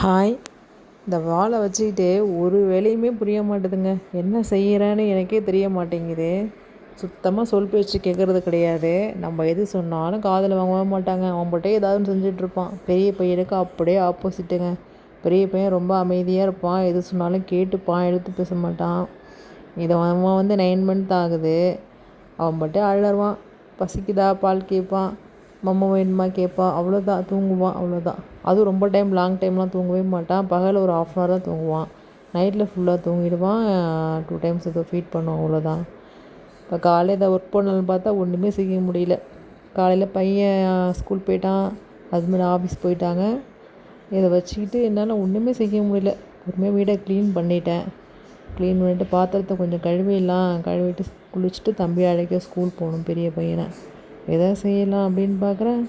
Hi. இந்த வாளை வச்சுக்கிட்டு ஒரு வேலையுமே புரிய மாட்டேதுங்க. என்ன செய்கிறேன்னு எனக்கே தெரிய மாட்டேங்குது. சுத்தமாக சொல் பேச்சு கேட்குறது கிடையாது. நம்ம எது சொன்னாலும் காதில் வாங்கவே மாட்டாங்க. அவன் பாட்டே ஏதாவது ஒன்று செஞ்சிட்ருப்பான். பெரிய பையனுக்கு அப்படியே ஆப்போசிட்டுங்க. பெரிய பையன் ரொம்ப அமைதியாக இருப்பான். எது சொன்னாலும் கேட்டுப்பான், எடுத்து பேச மாட்டான். இதை அவன் வந்து 9 மந்த் ஆகுது. அவன் பாட்டே அழறான். பசிக்குதா பால் கேட்பான், மம்மா வேணுமா கேட்பான். அவ்வளோதான், தூங்குவான், அவ்வளோதான். அதுவும் ரொம்ப லாங் டைம்லாம் தூங்கவே மாட்டான். பகலில் ஒரு 1/2 அன் ஹவர் தான் தூங்குவான். நைட்டில் ஃபுல்லாக தூங்கிடுவான். 2 டைம்ஸ் ஏதோ ஃபீட் பண்ணுவோம், அவ்வளோதான். இப்போ காலையில் இதை ஒர்க் பண்ணலான்னு பார்த்தா ஒன்றுமே செய்ய முடியல. காலையில் பையன் ஸ்கூல் போயிட்டான், ஹஸ்பண்ட் ஆஃபீஸ் போயிட்டாங்க. இதை வச்சுக்கிட்டு என்னால் ஒன்றுமே செய்ய முடியல. பொறுமையாக வீடை க்ளீன் பண்ணிவிட்டேன். க்ளீன் பண்ணிவிட்டு பாத்திரத்தை கொஞ்சம் கழுவிட்டு குளிச்சுட்டு தம்பி அழைக்க ஸ்கூல் போகணும் பெரிய பையனை. எதை செய்யலாம் அப்படின்னு பார்க்குறேன்.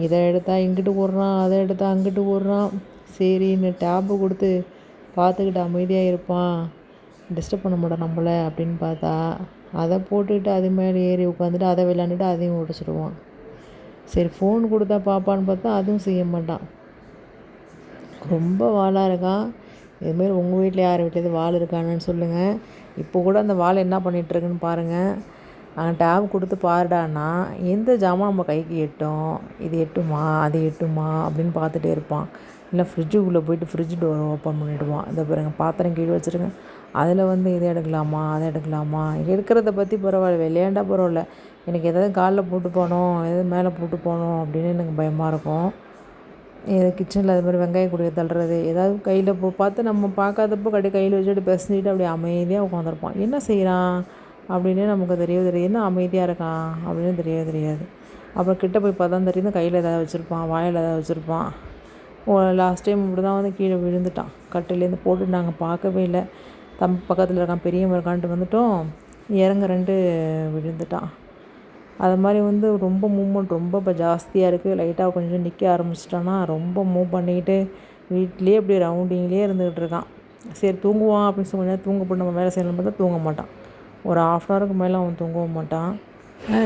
இதை எடுத்தால் இங்கிட்டு ஓடுறான், அதை எடுத்தால் அங்கிட்டு ஓடுறான். சரின்னு டேப்பு கொடுத்து பார்த்துக்கிட்டு அமைதியாக இருப்பான், டிஸ்டர்ப் பண்ண மாட்டான் நம்மளை அப்படின்னு பார்த்தா அதை போட்டுக்கிட்டு அது மேலே ஏறி உட்காந்துட்டு அதை விளாண்டுட்டு அதையும் உடச்சிடுவான். சரி ஃபோன் கொடுத்தா பாப்பான்னு பார்த்தா அதுவும் செய்ய மாட்டான். ரொம்ப வாலாக இருக்கான். இதுமாரி உங்கள் வீட்டில் யார் வீட்டில் வால் இருக்கானு சொல்லுங்கள். இப்போ கூட அந்த வால் என்ன பண்ணிகிட்ருக்குன்னு பாருங்கள். டேப் கொடுத்து பாருடான்னா எந்த ஜாமான் நம்ம கைக்கு எட்டும், இது எட்டுமா அது எட்டுமா அப்படின்னு பார்த்துட்டே இருப்பான். இல்லை ஃப்ரிட்ஜுக்குள்ளே போயிட்டு ஃப்ரிட்ஜ் டோரை ஓப்பன் பண்ணிவிடுவான். இதை பாருங்க, பாத்திரம் கீழே வச்சுருங்க, அதில் வந்து இதை எடுக்கலாமா அதை எடுக்கலாமா. எடுக்கிறத பற்றி பரவாயில்ல, விளையாண்டா பரவாயில்ல. எனக்கு எதாவது காலில் போட்டு போகணும், எதாவது மேலே போட்டு போகணும் அப்படின்னு எனக்கு பயமாக இருக்கும். கிச்சனில் அது மாதிரி வெங்காயம் குடிய தள்ளுறது, ஏதாவது கையில் பார்த்து நம்ம பார்க்காதப்போ கையில் வச்சுட்டு பிசைஞ்சிட்டு அப்படியே அமைதியாக உட்காந்துருப்பான். என்ன செய்கிறான் அப்படின்னு நமக்கு தெரியாது. என்ன அமைதியாக இருக்கான் அப்படின்னு தெரியாது. அப்புறம் கிட்ட போய் பார்த்தா தெரியுது கையில் ஏதாவது வச்சுருப்பான், வாயில் ஏதாவது வச்சுருப்பான். லாஸ்ட் டைம் இப்படி தான் வந்து கீழே விழுந்துட்டான். கட்டிலேருந்து போட்டு நாங்கள் பார்க்கவே இல்லை. பக்கத்தில் இருக்கான், பெரியவன் இருக்கான்ட்டு வந்துட்டோம். இறங்க 2 விழுந்துட்டான். அது மாதிரி வந்து ரொம்ப மூவ்மெண்ட் ரொம்ப இப்போ ஜாஸ்தியாக இருக்குது. லைட்டாக கொஞ்சம் நிற்க ஆரம்பிச்சிட்டான்னா ரொம்ப மூவ் பண்ணிக்கிட்டு வீட்லேயே இப்படி ரவுண்டிங்லேயே இருந்துக்கிட்டு இருக்கான். சரி தூங்குவான் அப்படின்னு சொல்லி கொஞ்சம் தூங்க போட்டு நம்ம வேலை செய்யணும்னு பார்த்தா தூங்க மாட்டான். ஒரு 1/2 அன் ஹவருக்கு மேலே அவன் தூங்கவும் மாட்டான்.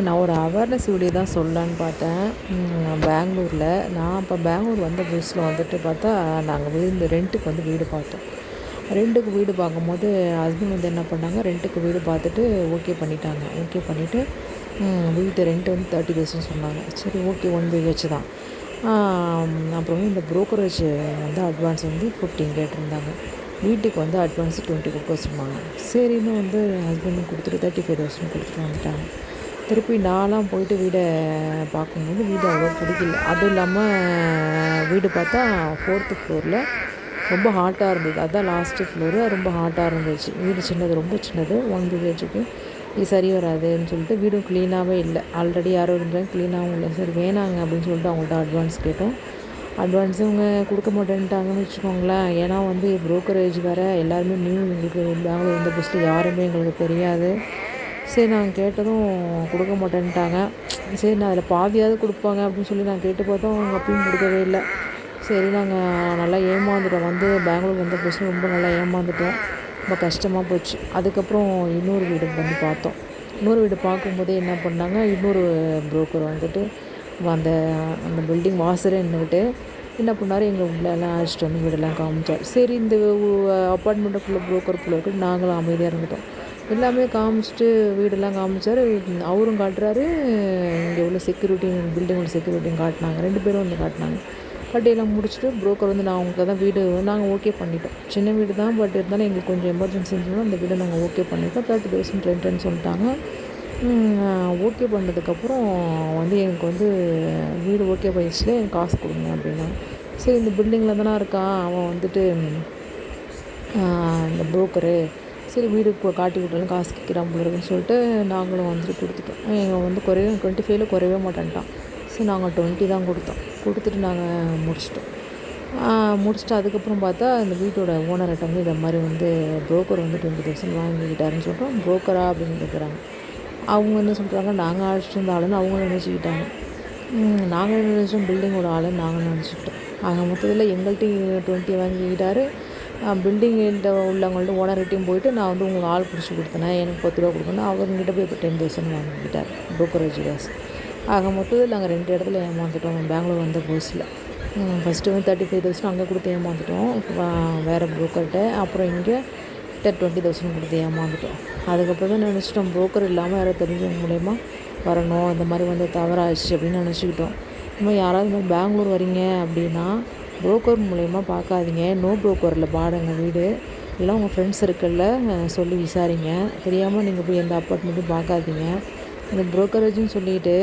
நான் ஒரு அவேர்னஸ் வீடியோ தான் சொல்லலான்னு பார்த்தேன். பெங்களூரில் நான் இப்போ பெங்களூர் வந்த புதுசில் வந்துட்டு பார்த்தா நாங்கள் ரெண்ட்டுக்கு வந்து வீடு பார்த்தோம். ரெண்ட்டுக்கு வீடு பார்க்கும்போது ஹஸ்பண்ட் வந்து என்ன பண்ணாங்க, ரெண்ட்டுக்கு வீடு பார்த்துட்டு ஓகே பண்ணிட்டாங்க. ஓகே பண்ணிவிட்டு வீட்டு ரெண்ட்டு வந்து 30,000 சொன்னாங்க. சரி ஓகே, 1 BHK தான். அப்புறம் இந்த ப்ரோக்கரேஜ் வந்து அட்வான்ஸ் வந்து 15 கேட்டிருந்தாங்க. வீட்டுக்கு வந்து அட்வான்ஸ் 20 கொடுக்க சொன்னாங்க. சரின்னு வந்து ஹஸ்பண்டும் கொடுத்துட்டு 35,000 கொடுத்துட்டு வந்துட்டாங்க. திருப்பி நான்லாம் போயிட்டு வீடை பார்க்கும்போது வீடு அவ்வளோ பிடிக்கல. அதுவும் இல்லாமல் வீடு பார்த்தா 4th ஃப்ளோரில் ரொம்ப ஹாட்டாக இருந்தது. அதுதான் லாஸ்ட்டு ஃப்ளோரு, ரொம்ப ஹாட்டாக இருந்துச்சு. வீடு சின்னது, ரொம்ப சின்னது. 1 BHK இது சரி வராதுன்னு சொல்லிட்டு வீடும் க்ளீனாகவே இல்லை. ஆல்ரெடி யாரோ இருந்தாலும் க்ளீனாகவும் இல்லை. சரி வேணாங்க அப்படின்னு சொல்லிட்டு அவங்கள்ட்ட அட்வான்ஸ் கேட்டோம். அட்வான்ஸு இவங்க கொடுக்க மாட்டேன்ட்டாங்கன்னு வச்சுக்கோங்களேன். ஏன்னா வந்து ப்ரோக்கரேஜ் வேறு, எல்லாருமே நியூ, எங்களுக்கு பெங்களூர் இந்த பஸ்ஸில் யாருமே எங்களுக்கு தெரியாது. சரி நாங்கள் கேட்டதும் கொடுக்க மாட்டேன்ட்டாங்க. சரி நான் அதில் பாதியாவது கொடுப்பாங்க அப்படின்னு சொல்லி நான் கேட்டு பார்த்தோம். அவங்க அப்பயும் கொடுக்கவே இல்லை. சரி நாங்கள் நல்லா ஏமாந்துட்டோம். வந்து பெங்களூர் வந்த பஸ்ஸில் ரொம்ப நல்லா ஏமாந்துட்டோம். ரொம்ப கஷ்டமாக போச்சு. அதுக்கப்புறம் இன்னொரு வீடு வந்து பார்த்தோம். இன்னொரு வீடு பார்க்கும்போதே என்ன பண்ணாங்க, இன்னொரு ப்ரோக்கர் வந்துட்டு அந்த அந்த பில்டிங் வாசலே நின்றுக்கிட்டு என்ன பண்ணார், எங்களை உள்ளெல்லாம் அழைச்சிட்டு வந்து வீடெல்லாம் காமிச்சார். சரி இந்த அப்பார்ட்மெண்ட்டுக்குள்ளே ப்ரோக்கர் குள்ளே இருக்கு, நாங்களும் அமைதியாக இருந்துட்டோம். எல்லாமே காமிச்சிட்டு வீடெல்லாம் காமிச்சார். அவரும் காட்டுறாரு, இங்கே உள்ள செக்யூரிட்டி, பில்டிங்கோட செக்யூரிட்டியும் காட்டினாங்க. 2 பேரும் வந்து காட்டினாங்க. கட்டியெல்லாம் முடிச்சுட்டு ப்ரோக்கர் வந்து நான் அவங்களுக்கு தான் வீடு நாங்கள் ஓகே பண்ணிட்டோம். சின்ன வீடு தான், பட் இருந்தாலும் எங்களுக்கு கொஞ்சம் எமர்ஜென்சி இருந்ததுன்னா அந்த வீடை நாங்கள் ஓகே பண்ணிட்டோம். 30,000 ரெண்ட்டுன்னு சொல்லிட்டாங்க. ஓகே பண்ணதுக்கப்புறம் வந்து எனக்கு வந்து வீடு ஓகே பண்ணிடுச்சுல, எனக்கு காசு கொடுங்க அப்படின்னா. சரி இந்த பில்டிங்கில் தானே இருக்கான் அவன் வந்துட்டு இந்த ப்ரோக்கரு, சரி வீடு காட்டி விட்டாலும் காசு கேட்குறான் போடுறதுன்னு சொல்லிட்டு நாங்களும் வந்துட்டு கொடுத்துட்டோம். இவன் வந்து 25 குறையவே மாட்டேன்ட்டான். சரி நாங்கள் 20 தான் கொடுத்துட்டு நாங்கள் முடிச்சுட்டு அதுக்கப்புறம் பார்த்தா இந்த வீட்டோட ஓனர்கிட்ட வந்து இதை மாதிரி வந்து ப்ரோக்கர் வந்து 20,000 வாங்கிக்கிட்டாருன்னு சொல்லிட்டோம். ப்ரோக்கரா அப்படின்னு கேட்குறாங்க. அவங்க என்ன சொல்கிறாங்க, நாங்கள் அழைச்சிட்டு வந்த ஆளுன்னு அவங்க நினச்சிக்கிட்டாங்க. நாங்கள் என்ன நினச்சோம், பில்டிங்கோட ஆளுன்னு நாங்கள் நினச்சிக்கிட்டோம். மொத்தத்தில் எங்கள்கிட்டையும் 20 வாங்கிக்கிட்டாரு. பில்டிங்கிட்ட உள்ளவங்கள்ட்ட ஓனர்கிட்டையும் போயிட்டு நான் வந்து உங்களுக்கு ஆள் பிடிச்சி கொடுத்தேன், எனக்கு 10 ரூபா கொடுக்கணும், அவங்ககிட்ட போய் இப்போ 10,000 வாங்கிக்கிட்டார் ப்ரோக்கரேஜ் காசு. மொத்தத்தில் நாங்கள் 2 இடத்துல ஏமாந்துட்டோம் பெங்களூர் வந்த புதுசில். ஃபஸ்ட்டு வந்து 35,000 அங்கே கொடுத்து ஏமாந்துட்டோம் வேறு ப்ரோக்கர்கிட்ட. அப்புறம் இங்கே 20,000 கொடுத்து ஏமாந்துட்டோம். அதுக்கப்புறம் தான் நினச்சிட்டோம் ப்ரோக்கர் இல்லாமல் யாரோ தெரிஞ்சவங்க மூலயமா வரணும், இந்த மாதிரி வந்து தவறாச்சு அப்படின்னு நினச்சிக்கிட்டோம். இன்னும் யாராவது இந்த மாதிரி பெங்களூர் வரீங்க அப்படின்னா ப்ரோக்கர் மூலயமா பார்க்காதீங்க. நோ ப்ரோக்கரில் பாருங்கள் வீடு. இல்லை உங்கள் ஃப்ரெண்ட்ஸ் சர்க்கிளில் சொல்லி விசாரிங்க. தெரியாமல் நீங்கள் போய் எந்த அப்பார்ட்மெண்ட்டும் பார்க்காதீங்க. இந்த ப்ரோக்கரேஜுன்னு சொல்லிட்டு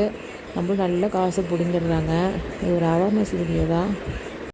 நம்மளும் நல்ல காசை பிடிங்கிடுறாங்க. இது ஒரு அவேர்னஸ் வீடியோ தான்.